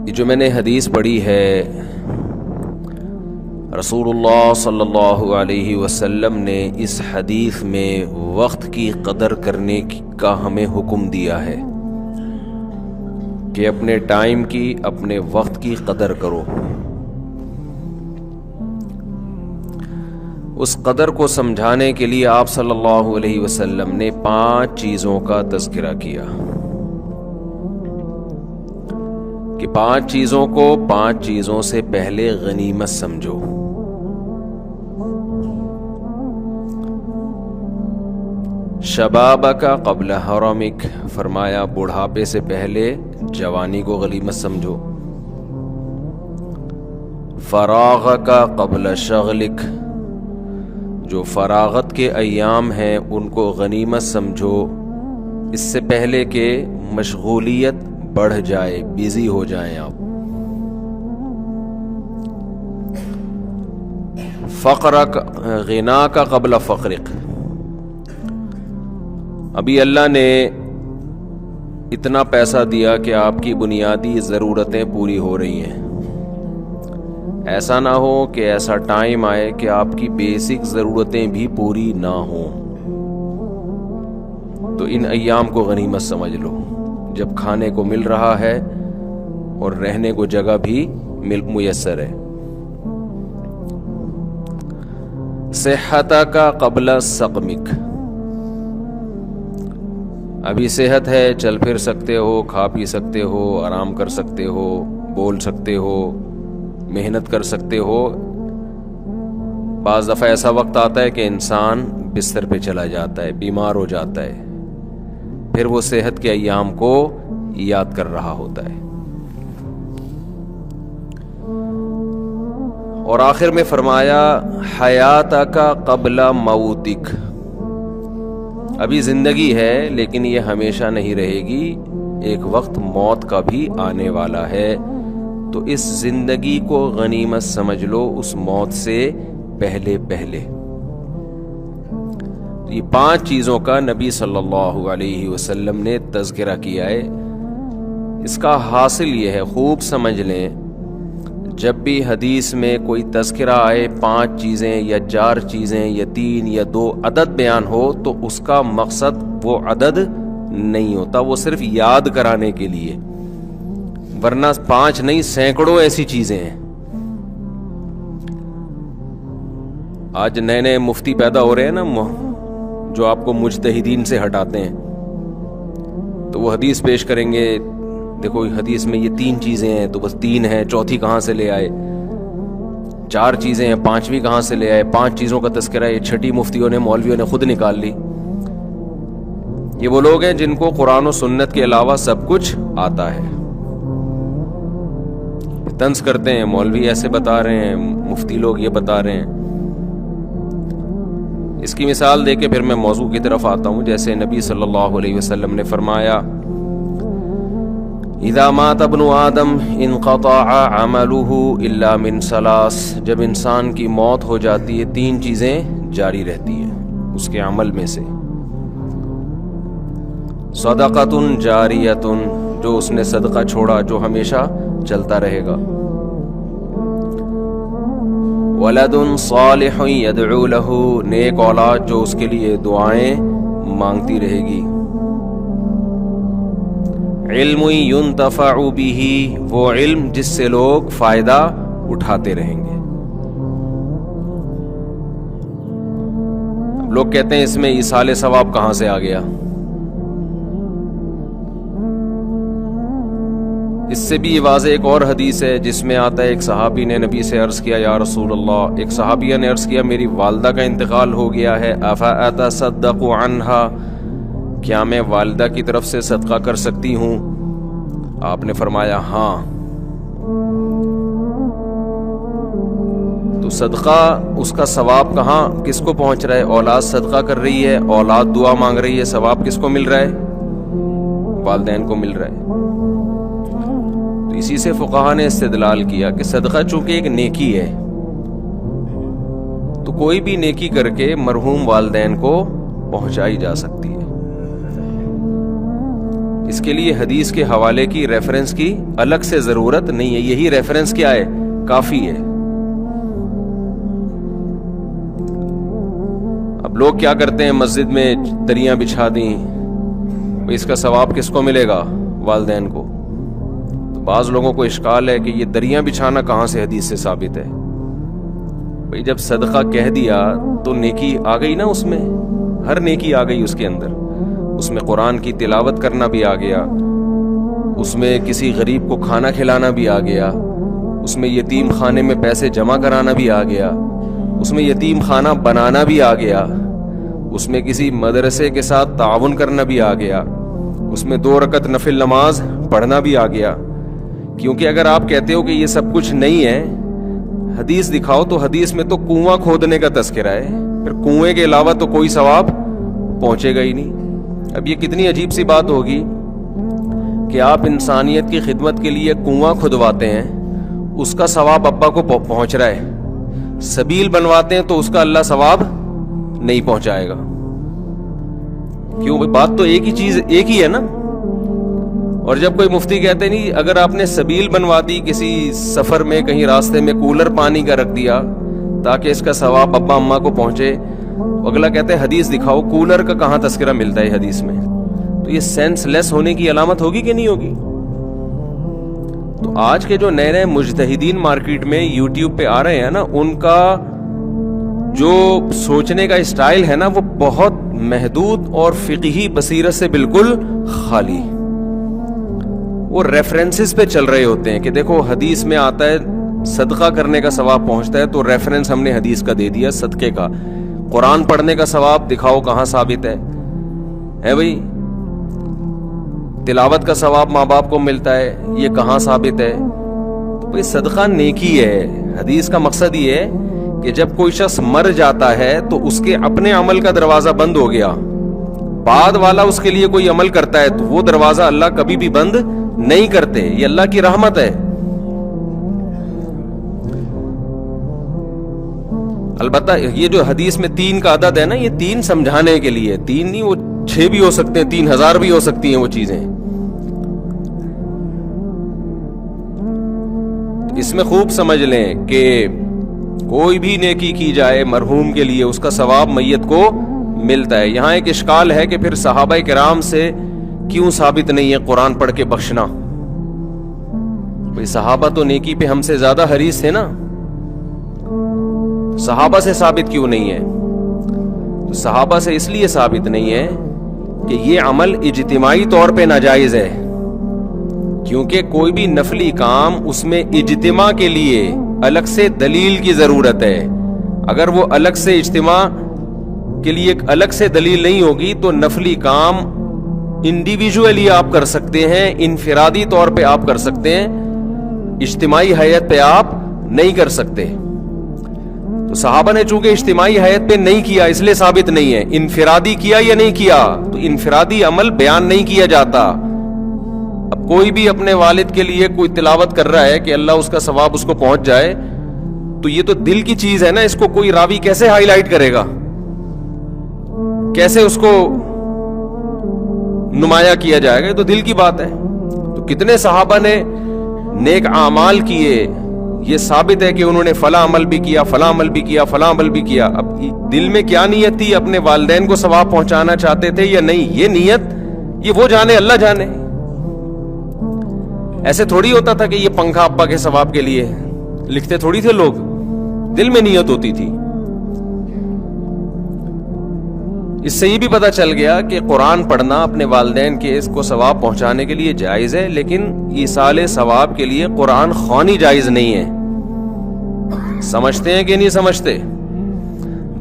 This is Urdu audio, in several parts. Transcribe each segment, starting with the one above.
یہ جو میں نے حدیث پڑھی ہے، رسول اللہ صلی اللہ علیہ وسلم نے اس حدیث میں وقت کی قدر کرنے کا ہمیں حکم دیا ہے کہ اپنے ٹائم کی، اپنے وقت کی قدر کرو۔ اس قدر کو سمجھانے کے لیے آپ صلی اللہ علیہ وسلم نے 5 چیزوں کا تذکرہ کیا کہ 5 چیزوں کو 5 چیزوں سے پہلے غنیمت سمجھو۔ شبابک قبل حرمک، فرمایا بڑھاپے سے پہلے جوانی کو غنیمت سمجھو۔ فراغک قبل شغلک، جو فراغت کے ایام ہیں ان کو غنیمت سمجھو، اس سے پہلے کہ مشغولیت بڑھ جائے، بیزی ہو جائیں آپ۔ فقرک غناک قبل فقرک، ابھی اللہ نے اتنا پیسہ دیا کہ آپ کی بنیادی ضرورتیں پوری ہو رہی ہیں، ایسا نہ ہو کہ ایسا ٹائم آئے کہ آپ کی بیسک ضرورتیں بھی پوری نہ ہوں، تو ان ایام کو غنیمت سمجھ لو جب کھانے کو مل رہا ہے اور رہنے کو جگہ بھی میسر ہے۔ صحتک قبل سقمک، ابھی صحت ہے، چل پھر سکتے ہو، کھا پی سکتے ہو، آرام کر سکتے ہو، بول سکتے ہو، محنت کر سکتے ہو۔ بعض دفعہ ایسا وقت آتا ہے کہ انسان بستر پہ چلا جاتا ہے، بیمار ہو جاتا ہے، پھر وہ صحت کے ایام کو یاد کر رہا ہوتا ہے۔ اور آخر میں فرمایا حیاتک قبل موتک، ابھی زندگی ہے لیکن یہ ہمیشہ نہیں رہے گی، ایک وقت موت کا بھی آنے والا ہے، تو اس زندگی کو غنیمت سمجھ لو اس موت سے پہلے پہلے۔ یہ 5 چیزوں کا نبی صلی اللہ علیہ وسلم نے تذکرہ کیا ہے۔ اس کا حاصل یہ ہے، خوب سمجھ لیں، جب بھی حدیث میں کوئی تذکرہ آئے 5 چیزیں یا 4 چیزیں یا 3 یا 2 عدد بیان ہو، تو اس کا مقصد وہ عدد نہیں ہوتا، وہ صرف یاد کرانے کے لیے، ورنہ 5 نہیں سینکڑوں ایسی چیزیں ہیں۔ آج نئے نئے مفتی پیدا ہو رہے ہیں نا، جو آپ کو مجتہدین سے ہٹاتے ہیں، تو وہ حدیث پیش کریں گے، دیکھو حدیث میں یہ 3 چیزیں ہیں، تو بس 3 ہیں، چوتھی کہاں سے لے آئے؟ 4 چیزیں ہیں، 5ویں کہاں سے لے آئے؟ 5 چیزوں کا تذکرہ ہے، 6ٹھی مفتیوں نے، مولویوں نے خود نکال لی۔ یہ وہ لوگ ہیں جن کو قرآن و سنت کے علاوہ سب کچھ آتا ہے، طنز کرتے ہیں، مولوی ایسے بتا رہے ہیں، مفتی لوگ یہ بتا رہے ہیں۔ اس کی مثال دے کے پھر میں موضوع کی طرف آتا ہوں۔ جیسے نبی صلی اللہ علیہ وسلم نے فرمایا اذا مات ابن آدم انقطع عمله الا من 3، جب انسان کی موت ہو جاتی ہے 3 چیزیں جاری رہتی ہیں اس کے عمل میں سے۔ صدقۃ جاریۃ، جو اس نے صدقہ چھوڑا جو ہمیشہ چلتا رہے گا۔ ولد صالح يدعو له، نیک اولاد جو اس کے لیے دعائیں مانگتی رہے گی۔ علم ينتفع به، وہ علم جس سے لوگ فائدہ اٹھاتے رہیں گے۔ اب لوگ کہتے ہیں اس میں ایصال ثواب کہاں سے آ گیا؟ اس سے بھی واضح ایک اور حدیث ہے جس میں آتا ہے، ایک صحابی نے نبی سے عرض کیا یا رسول اللہ، ایک صحابیہ نے عرض کیا میری والدہ کا انتقال ہو گیا ہے، افاتصدق عنہا، کیا میں والدہ کی طرف سے صدقہ کر سکتی ہوں؟ آپ نے فرمایا ہاں۔ تو صدقہ، اس کا ثواب کہاں کس کو پہنچ رہا ہے؟ اولاد صدقہ کر رہی ہے، اولاد دعا مانگ رہی ہے، ثواب کس کو مل رہا ہے؟ والدین کو مل رہا ہے۔ تو اسی سے فقہا نے استدلال کیا کہ صدقہ چونکہ ایک نیکی ہے، تو کوئی بھی نیکی کر کے مرحوم والدین کو پہنچائی جا سکتی ہے۔ اس کے لیے حدیث کے حوالے کی ریفرنس کی الگ سے ضرورت نہیں ہے. یہی ریفرنس کیا ہے؟ کافی ہے. اب لوگ کیا کرتے ہیں؟ مسجد میں دریاں بچھا دیں، اس کا ثواب کس کو ملے گا؟ والدین کو. تو بعض لوگوں کو اشکال ہے کہ یہ دریاں بچھانا کہاں سے حدیث سے ثابت ہے؟ بھئی جب صدقہ کہہ دیا تو نیکی آ گئی نا، اس میں ہر نیکی آ گئی اس کے اندر. اس میں قرآن کی تلاوت کرنا بھی آ گیا، اس میں کسی غریب کو کھانا کھلانا بھی آ گیا، اس میں یتیم خانے میں پیسے جمع کرانا بھی آ گیا، اس میں یتیم خانہ بنانا بھی آ گیا، اس میں کسی مدرسے کے ساتھ تعاون کرنا بھی آ گیا، اس میں 2 رکعت نفل نماز پڑھنا بھی آ گیا. کیونکہ اگر آپ کہتے ہو کہ یہ سب کچھ نہیں ہے، حدیث دکھاؤ تو حدیث میں تو کنواں کھودنے کا تذکرہ ہے، پھر کنویں کے علاوہ تو کوئی ثواب پہنچے گا ہی نہیں. اب یہ کتنی عجیب سی بات ہوگی کہ آپ انسانیت کی خدمت کے لیے کنواں کھدواتے ہیں، اس کا ثواب ابا کو پہنچ رہا ہے. سبیل بنواتے ہیں تو اس کا اللہ ثواب نہیں پہنچائے گا. کیوں؟ بات تو ایک ہی چیز ایک ہی ہے نا. اور جب کوئی مفتی کہتے نہیں اگر آپ نے سبیل بنوا دی کسی سفر میں، کہیں راستے میں کولر پانی کا رکھ دیا تاکہ اس کا ثواب ابا اماں کو پہنچے، اگلا کہتے ہیں حدیث دکھاؤ، کولر کا کہاں تذکرہ ملتا ہے حدیث میں؟ تو یہ سینس لیس ہونے کی علامت ہوگی کہ نہیں ہوگی؟ تو آج کے جو نئے نئے مجتہدین مارکیٹ میں یوٹیوب پہ آ رہے ہیں نا، ان کا جو سوچنے کا اسٹائل ہے نا وہ بہت محدود اور فقہی بصیرت سے بالکل خالی. وہ ریفرنسز پہ چل رہے ہوتے ہیں کہ دیکھو حدیث میں آتا ہے صدقہ کرنے کا ثواب پہنچتا ہے، تو ریفرنس ہم نے حدیث کا دے دیا صدقے کا. قرآن پڑھنے کا ثواب دکھاؤ کہاں ثابت ہے بھائی؟ تلاوت کا ثواب ماں باپ کو ملتا ہے، یہ کہاں ثابت ہے؟ تو بھائی صدقہ نیکی ہے. حدیث کا مقصد یہ ہے کہ جب کوئی شخص مر جاتا ہے تو اس کے اپنے عمل کا دروازہ بند ہو گیا، بعد والا اس کے لیے کوئی عمل کرتا ہے تو وہ دروازہ اللہ کبھی بھی بند نہیں کرتے. یہ اللہ کی رحمت ہے. البتہ یہ جو حدیث میں 3 کا عدد ہے نا، یہ 3 سمجھانے کے لیے، 3 نہیں، وہ 6 بھی ہو سکتے ہیں، 3000 بھی ہو سکتی ہیں وہ چیزیں. اس میں خوب سمجھ لیں کہ کوئی بھی نیکی کی جائے مرحوم کے لیے اس کا ثواب میت کو ملتا ہے. یہاں ایک اشکال ہے کہ پھر صحابہ کرام سے کیوں ثابت نہیں ہے قرآن پڑھ کے بخشنا؟ بھئی صحابہ تو نیکی پہ ہم سے زیادہ حریص تھے نا، صحابہ سے ثابت کیوں نہیں ہے؟ تو صحابہ سے اس لیے ثابت نہیں ہے کہ یہ عمل اجتماعی طور پہ ناجائز ہے، کیونکہ کوئی بھی نفلی کام اس میں اجتماع کے لیے الگ سے دلیل کی ضرورت ہے. اگر وہ الگ سے اجتماع کے لیے ایک الگ سے دلیل نہیں ہوگی تو نفلی کام انڈیویجولی آپ کر سکتے ہیں، انفرادی طور پہ آپ کر سکتے ہیں، اجتماعی حیت پہ آپ نہیں کر سکتے. تو صحابہ نے چونکہ اجتماعی حیت پہ نہیں کیا اس لیے ثابت نہیں ہے. انفرادی کیا یا نہیں کیا؟ تو انفرادی عمل بیان نہیں کیا جاتا. اب کوئی بھی اپنے والد کے لیے کوئی تلاوت کر رہا ہے کہ اللہ اس کا ثواب اس کو پہنچ جائے، تو یہ تو دل کی چیز ہے نا، اس کو کوئی راوی کیسے ہائی لائٹ کرے گا، کیسے اس کو نمایاں کیا جائے گا؟ یہ تو دل کی بات ہے. تو کتنے صحابہ نے نیک اعمال کیے، یہ ثابت ہے کہ انہوں نے فلاں عمل بھی کیا، فلاں عمل بھی کیا، فلاں عمل بھی کیا. اب دل میں کیا نیت تھی؟ اپنے والدین کو ثواب پہنچانا چاہتے تھے یا نہیں؟ یہ نیت یہ وہ جانے، اللہ جانے. ایسے تھوڑی ہوتا تھا کہ یہ پنکھا ابا کے ثواب کے لیے لکھتے تھوڑی تھے لوگ، دل میں نیت ہوتی تھی. اس سے یہ بھی پتا چل گیا کہ قرآن پڑھنا اپنے والدین کے اس کو ثواب پہنچانے کے لیے جائز ہے، لیکن ایصال ثواب کے لیے قرآن خوانی جائز نہیں ہے. سمجھتے ہیں کہ نہیں سمجھتے؟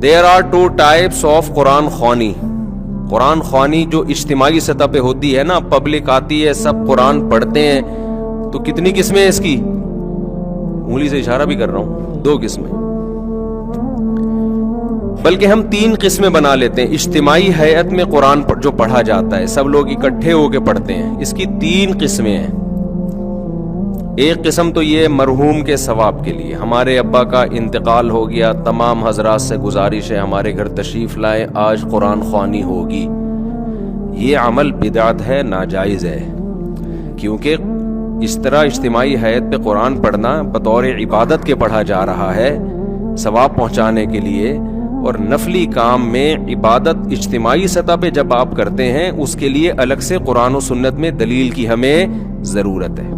There are 2 types of قرآن خوانی. قرآن خوانی جو اجتماعی سطح پہ ہوتی ہے نا، پبلک آتی ہے، سب قرآن پڑھتے ہیں، تو کتنی قسمیں اس کی؟ انگلی سے اشارہ بھی کر رہا ہوں، 2 قسمیں، بلکہ ہم 3 قسمیں بنا لیتے ہیں. اجتماعی حیت میں قرآن جو پڑھا جاتا ہے، سب لوگ اکٹھے ہو کے پڑھتے ہیں، اس کی 3 قسمیں ہیں. ایک قسم تو یہ مرحوم کے ثواب کے لیے، ہمارے ابا کا انتقال ہو گیا، تمام حضرات سے گزارش ہے ہمارے گھر تشریف لائیں، آج قرآن خوانی ہوگی. یہ عمل بدعت ہے، ناجائز ہے، کیونکہ اس طرح اجتماعی حیات پہ قرآن پڑھنا بطور عبادت کے پڑھا جا رہا ہے ثواب پہنچانے کے لیے، اور نفلی کام میں عبادت اجتماعی سطح پہ جب آپ کرتے ہیں اس کے لیے الگ سے قرآن و سنت میں دلیل کی ہمیں ضرورت ہے۔